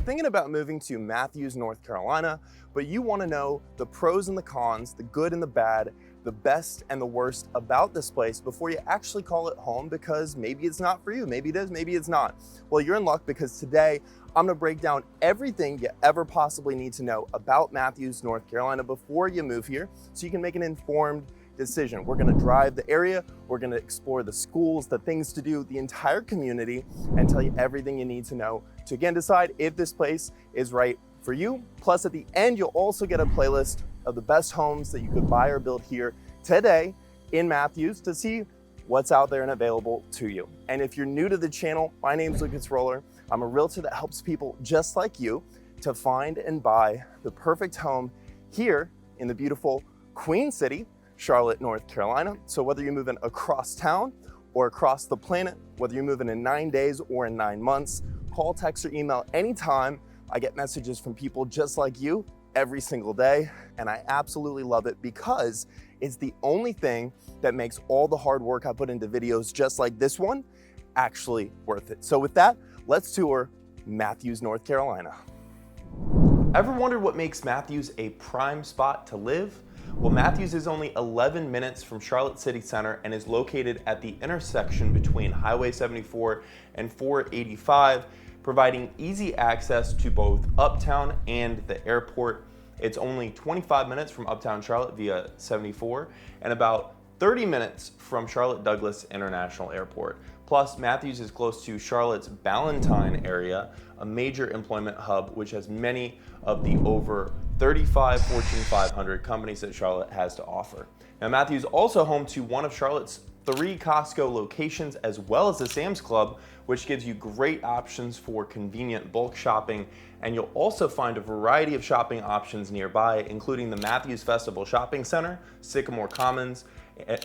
thinking about moving to Matthews, North Carolina, but you want to know the pros and the cons, the good and the bad, the best and the worst about this place before you actually call it home, because maybe it's not for you. Maybe it is, maybe it's not. Well, you're in luck, because today I'm going to break down everything you ever possibly need to know about Matthews, North Carolina before you move here so you can make an informed decision. We're going to drive the area, we're going to explore the schools, the things to do, the entire community, and tell you everything you need to know to again decide if this place is right for you. Plus, at the end, you'll also get a playlist of the best homes that you could buy or build here today in Matthews to see what's out there and available to you. And if you're new to the channel, my name's Lucas Roller. I'm a realtor that helps people just like you to find and buy the perfect home here in the beautiful Queen City, Charlotte, North Carolina. So whether you're moving across town or across the planet, whether you're moving in 9 days or in 9 months, call, text, or email anytime. I get messages from people just like you every single day, and I absolutely love it because it's the only thing that makes all the hard work I put into videos just like this one actually worth it. So with that, let's tour Matthews, North Carolina. Ever wondered what makes Matthews a prime spot to live? Well, Matthews is only 11 minutes from Charlotte City Center and is located at the intersection between Highway 74 and 485, providing easy access to both Uptown and the airport. It's only 25 minutes from Uptown Charlotte via 74 and about 30 minutes from Charlotte Douglas International Airport. Plus, Matthews is close to Charlotte's Ballantyne area, a major employment hub which has many of the over 35 Fortune 500 companies that Charlotte has to offer. Now, Matthews is also home to one of Charlotte's 3 Costco locations, as well as the Sam's Club, which gives you great options for convenient bulk shopping. And you'll also find a variety of shopping options nearby, including the Matthews Festival Shopping Center, Sycamore Commons,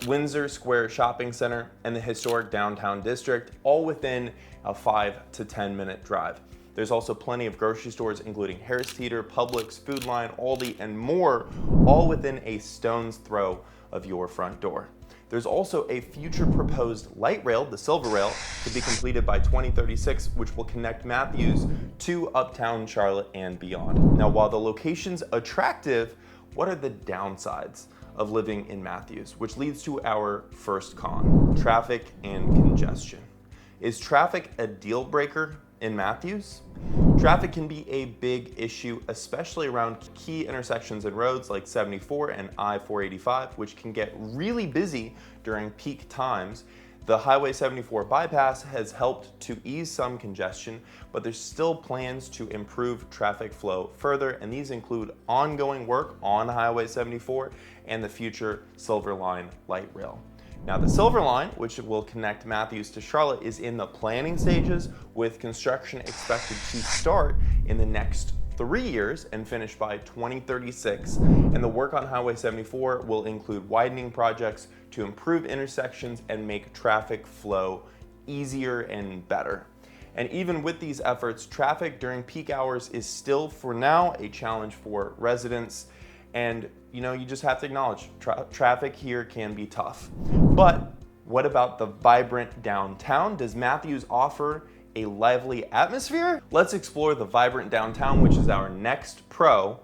Windsor Square Shopping Center, and the historic downtown district, all within a 5 to 10 minute drive. There's also plenty of grocery stores, including Harris Teeter, Publix, Food Line, Aldi, and more, all within a stone's throw of your front door. There's also a future proposed light rail, the Silver Rail, to be completed by 2036, which will connect Matthews to Uptown Charlotte and beyond. Now, while the location's attractive, what are the downsides of living in Matthews? Which leads to our first con: traffic and congestion. Is traffic a deal breaker in Matthews? Traffic can be a big issue, especially around key intersections and roads like 74 and I-485, which can get really busy during peak times. The Highway 74 bypass has helped to ease some congestion, but there's still plans to improve traffic flow further, and these include ongoing work on Highway 74 and the future Silver Line light rail. Now, the Silver Line, which will connect Matthews to Charlotte, is in the planning stages, with construction expected to start in the next 3 years and finish by 2036. And the work on Highway 74 will include widening projects to improve intersections and make traffic flow easier and better. And even with these efforts, traffic during peak hours is still, for now, a challenge for residents. And you just have to acknowledge traffic here can be tough. But what about the vibrant downtown? Does Matthews offer a lively atmosphere? Let's explore the vibrant downtown, which is our next pro,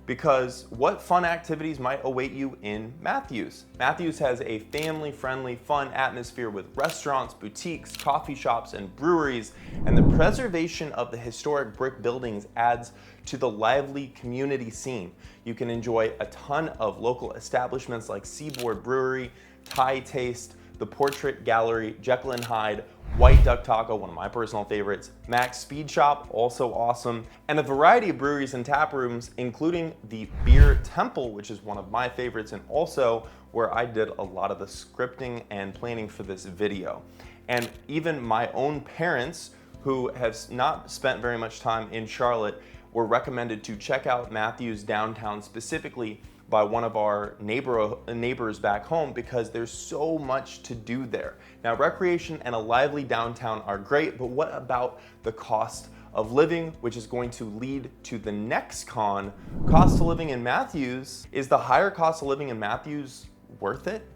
because what fun activities might await you in Matthews? Matthews has a family-friendly, fun atmosphere with restaurants, boutiques, coffee shops, and breweries, and the preservation of the historic brick buildings adds to the lively community scene. You can enjoy a ton of local establishments like Seaboard Brewery, Thai Taste, the Portrait Gallery, Jekyll and Hyde, White Duck Taco, one of my personal favorites, Max Speed Shop, also awesome, and a variety of breweries and tap rooms, including the Beer Temple, which is one of my favorites, and also where I did a lot of the scripting and planning for this video. And even my own parents, who have not spent very much time in Charlotte, were recommended to check out Matthews downtown specifically by one of our neighbors back home, because there's so much to do there. Now, recreation and a lively downtown are great, but what about the cost of living, which is going to lead to the next con? Cost of living in Matthews. Is the higher cost of living in Matthews worth it?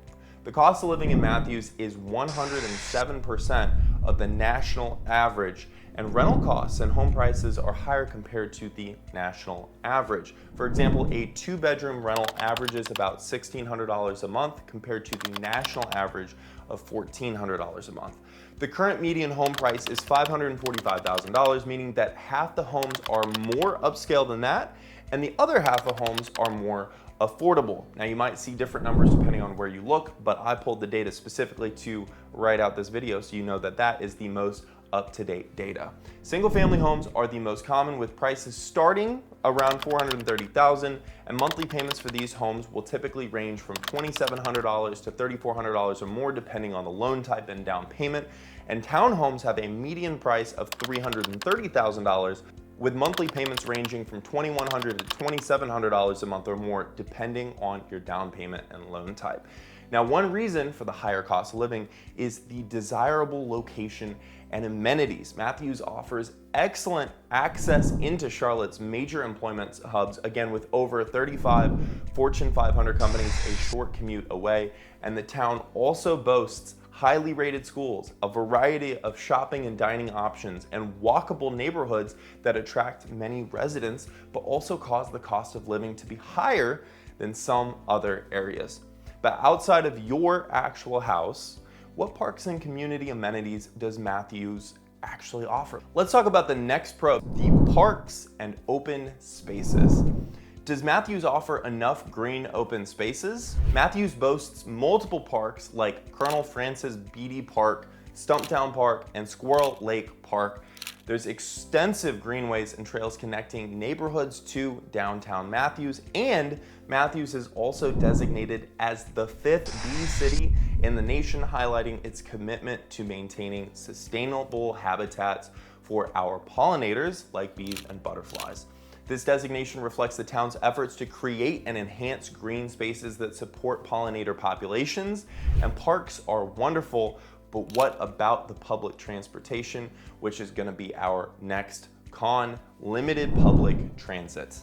The cost of living in Matthews is 107% of the national average, And rental costs and home prices are higher compared to the national average. For example, a 2-bedroom rental averages about $1,600 a month compared to the national average of $1,400 a month. The current median home price is $545,000, meaning that half the homes are more upscale than that, and the other half of homes are more affordable. Now, you might see different numbers depending on where you look, but I pulled the data specifically to write out this video so you know that that is the most up-to-date data. Single-family homes are the most common, with prices starting around $430,000, and monthly payments for these homes will typically range from $2,700 to $3,400 or more depending on the loan type and down payment. And townhomes have a median price of $330,000, with monthly payments ranging from $2,100 to $2,700 a month or more depending on your down payment and loan type. Now, one reason for the higher cost of living is the desirable location and amenities. Matthews offers excellent access into Charlotte's major employment hubs, again with over 35 Fortune 500 companies a short commute away, and the town also boasts highly rated schools, a variety of shopping and dining options, and walkable neighborhoods that attract many residents, but also cause the cost of living to be higher than some other areas. But outside of your actual house, what parks and community amenities does Matthews actually offer? Let's talk about the next pro, the parks and open spaces. Does Matthews offer enough green open spaces? Matthews boasts multiple parks like Colonel Francis Beatty Park, Stumptown Park, and Squirrel Lake Park. There's extensive greenways and trails connecting neighborhoods to downtown Matthews, and Matthews is also designated as the 5th bee city in the nation, highlighting its commitment to maintaining sustainable habitats for our pollinators like bees and butterflies. This designation reflects the town's efforts to create and enhance green spaces that support pollinator populations, and parks are wonderful, but what about the public transportation, which is going to be our next con, limited public transit.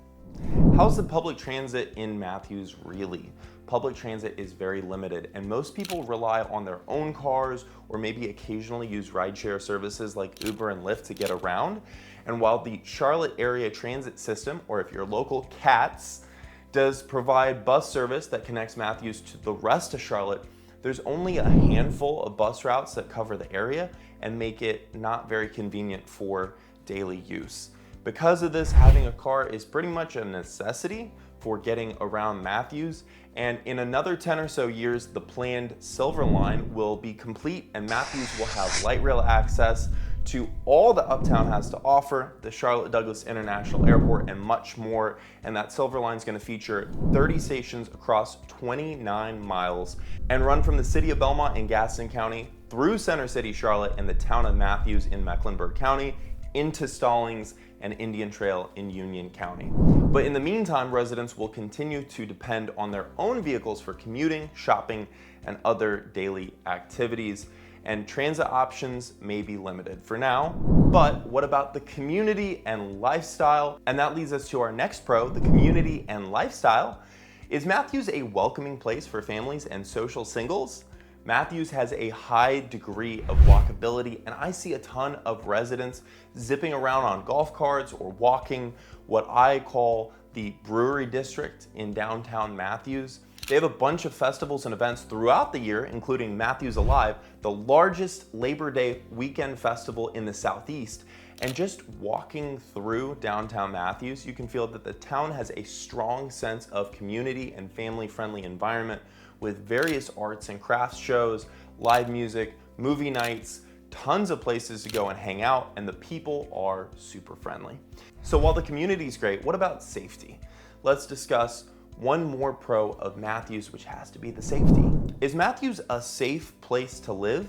How's the public transit in Matthews really? Public transit is very limited, and most people rely on their own cars or maybe occasionally use rideshare services like Uber and Lyft to get around. And while the Charlotte Area Transit System, or if you're local, CATS, does provide bus service that connects Matthews to the rest of Charlotte, there's only a handful of bus routes that cover the area and make it not very convenient for daily use. Because of this, having a car is pretty much a necessity for getting around Matthews, and in another 10 or so years, the planned Silver Line will be complete and Matthews will have light rail access to all the Uptown has to offer, the Charlotte Douglas International Airport, and much more. And that Silver Line is going to feature 30 stations across 29 miles and run from the city of Belmont in Gaston County through Center City, Charlotte, and the town of Matthews in Mecklenburg County into Stallings and Indian Trail in Union County. But in the meantime, residents will continue to depend on their own vehicles for commuting, shopping, and other daily activities, and transit options may be limited for now. But what about the community and lifestyle? And that leads us to our next pro, the community and lifestyle. Is Matthews a welcoming place for families and social singles? Matthews has a high degree of walkability, and I see a ton of residents zipping around on golf carts or walking what I call the Brewery District in downtown Matthews. They have a bunch of festivals and events throughout the year, including Matthews Alive, the largest Labor Day weekend festival in the Southeast. And just walking through downtown Matthews, you can feel that the town has a strong sense of community and family-friendly environment with various arts and crafts shows, live music, movie nights, tons of places to go and hang out, and the people are super friendly. So while the community is great, what about safety? Let's discuss one more pro of Matthews, which has to be the safety. Is Matthews a safe place to live?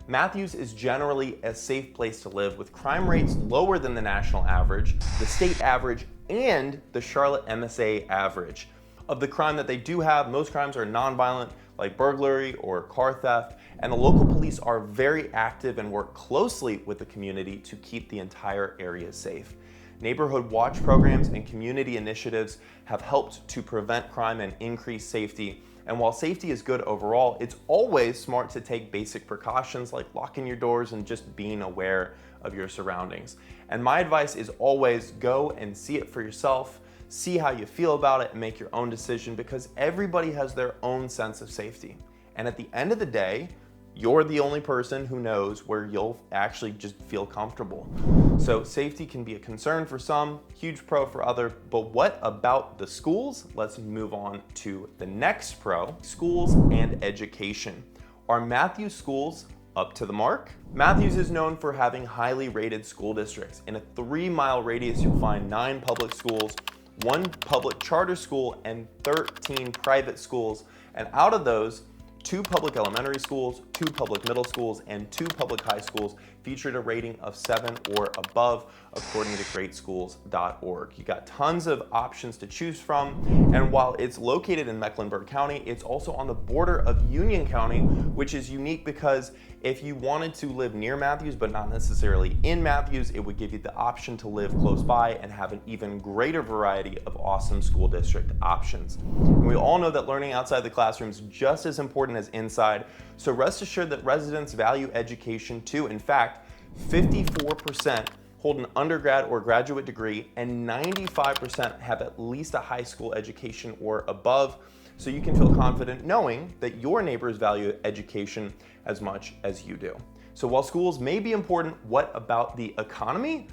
Matthews is generally a safe place to live, with crime rates lower than the national average, the state average, and the Charlotte MSA average. Of the crime that they do have, most crimes are nonviolent, like burglary or car theft, and the local police are very active and work closely with the community to keep the entire area safe. Neighborhood watch programs and community initiatives have helped to prevent crime and increase safety, And while safety is good overall, it's always smart to take basic precautions like locking your doors and just being aware of your surroundings. And my advice is always go and see it for yourself, see how you feel about it, and make your own decision, because everybody has their own sense of safety. And at the end of the day, you're the only person who knows where you'll actually just feel comfortable. So safety can be a concern for some, huge pro for others, but what about the schools? Let's move on to the next pro, schools and education. Are Matthews schools up to the mark? Matthews is known for having highly rated school districts. In a 3-mile radius, you'll find 9 public schools, 1 public charter school, and 13 private schools. And out of those, 2 public elementary schools, 2 public middle schools, and 2 public high schools featured a rating of 7 or above, according to greatschools.org. You got tons of options to choose from, and while it's located in Mecklenburg County, it's also on the border of Union County, which is unique because if you wanted to live near Matthews but not necessarily in Matthews, it would give you the option to live close by and have an even greater variety of awesome school district options. And we all know that learning outside the classroom is just as important as inside, so rest assured that residents value education too. In fact, 54% hold an undergrad or graduate degree, and 95% have at least a high school education or above. So you can feel confident knowing that your neighbors value education as much as you do. So while schools may be important, what about the economy?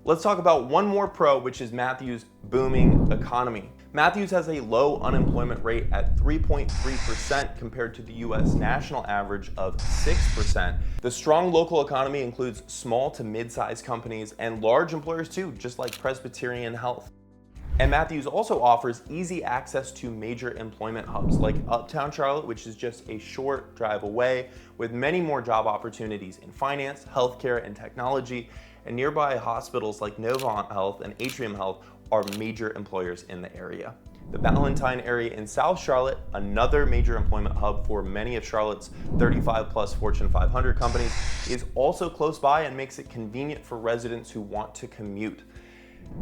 Let's talk about one more pro, which is Matthews' booming economy. Matthews has a low unemployment rate at 3.3% compared to the US national average of 6%. The strong local economy includes small to mid-sized companies and large employers too, just like Presbyterian Health. And Matthews also offers easy access to major employment hubs like Uptown Charlotte, which is just a short drive away, with many more job opportunities in finance, healthcare, and technology. And nearby hospitals like Novant Health and Atrium Health are major employers in the area. The Ballantyne area in South Charlotte, another major employment hub for many of Charlotte's 35 plus Fortune 500 companies, is also close by and makes it convenient for residents who want to commute.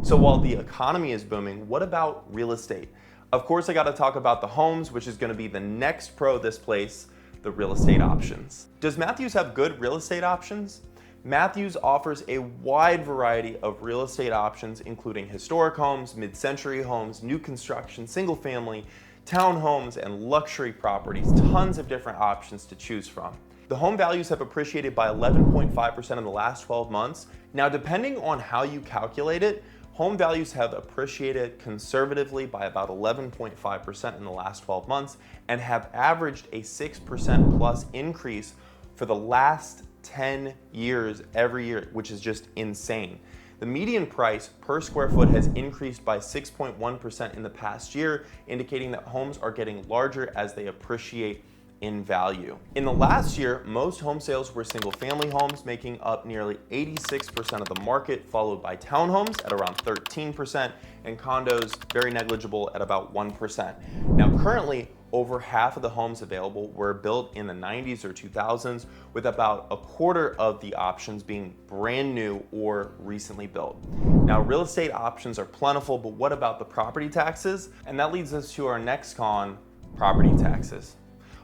So while the economy is booming, what about real estate? Of course, I got to talk about the homes, which is going to be the next pro of this place, the real estate options. Does Matthews have good real estate options? Matthews offers a wide variety of real estate options, including historic homes, mid-century homes, new construction, single family, townhomes, and luxury properties. Tons of different options to choose from. The home values have appreciated by 11.5% in the last 12 months. Now, depending on how you calculate it, home values have appreciated conservatively by about 11.5% in the last 12 months and have averaged a 6% plus increase for the last 10 years every year, which is just insane. The median price per square foot has increased by 6.1% in the past year, indicating that homes are getting larger as they appreciate in value. In the last year, most home sales were single-family homes, making up nearly 86% of the market, followed by townhomes at around 13% and condos very negligible at about 1%. Now, currently, over half of the homes available were built in the 90s or 2000s, with about a quarter of the options being brand new or recently built. Now, real estate options are plentiful, but what about the property taxes? And that leads us to our next con, property taxes.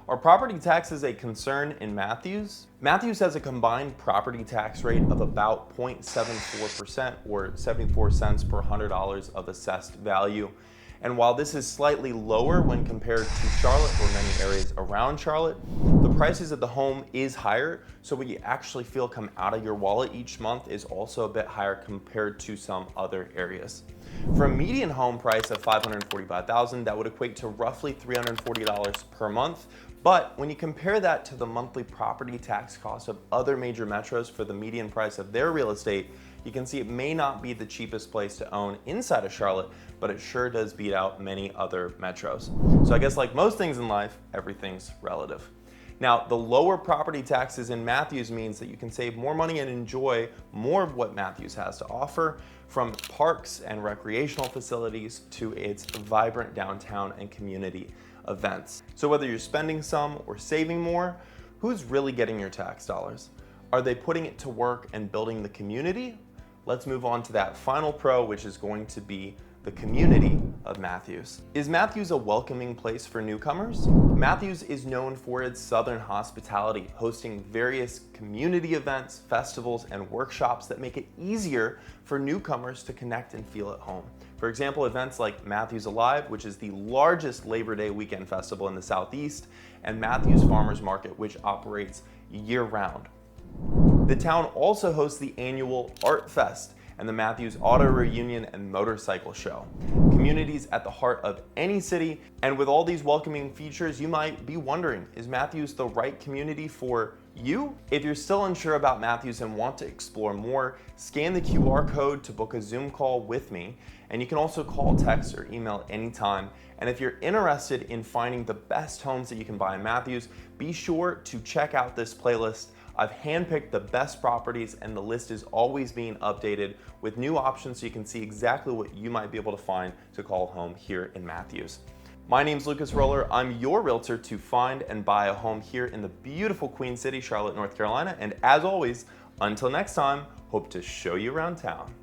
Are property taxes a concern in Matthews? Matthews has a combined property tax rate of about 0.74% or 74 cents per $100 of assessed value. And while this is slightly lower when compared to Charlotte or many areas around Charlotte, the prices of the home is higher, so what you actually feel come out of your wallet each month is also a bit higher compared to some other areas. For a median home price of $545,000, that would equate to roughly $340 per month. But when you compare that to the monthly property tax costs of other major metros for the median price of their real estate, you can see it may not be the cheapest place to own inside of Charlotte, but it sure does beat out many other metros. So I guess like most things in life, everything's relative. Now, the lower property taxes in Matthews means that you can save more money and enjoy more of what Matthews has to offer, from parks and recreational facilities to its vibrant downtown and community events. So whether you're spending some or saving more, who's really getting your tax dollars? Are they putting it to work and building the community? Let's move on to that final pro, which is going to be the community of Matthews. Is Matthews a welcoming place for newcomers? Matthews is known for its southern hospitality, hosting various community events, festivals, and workshops that make it easier for newcomers to connect and feel at home. For example, events like Matthews Alive, which is the largest Labor Day weekend festival in the Southeast, and Matthews Farmers Market, which operates year-round. The town also hosts the annual Art Fest and the Matthews Auto Reunion and Motorcycle Show. Communities at the heart of any city, and with all these welcoming features, you might be wondering, is Matthews the right community for you? If you're still unsure about Matthews and want to explore more, scan the QR code to book a Zoom call with me, and you can also call, text, or email anytime. And if you're interested in finding the best homes that you can buy in Matthews, be sure to check out this playlist. I've handpicked the best properties, and the list is always being updated with new options so you can see exactly what you might be able to find to call home here in Matthews. My name's Lucas Roller. I'm your realtor to find and buy a home here in the beautiful Queen City, Charlotte, North Carolina. And as always, until next time, hope to show you around town.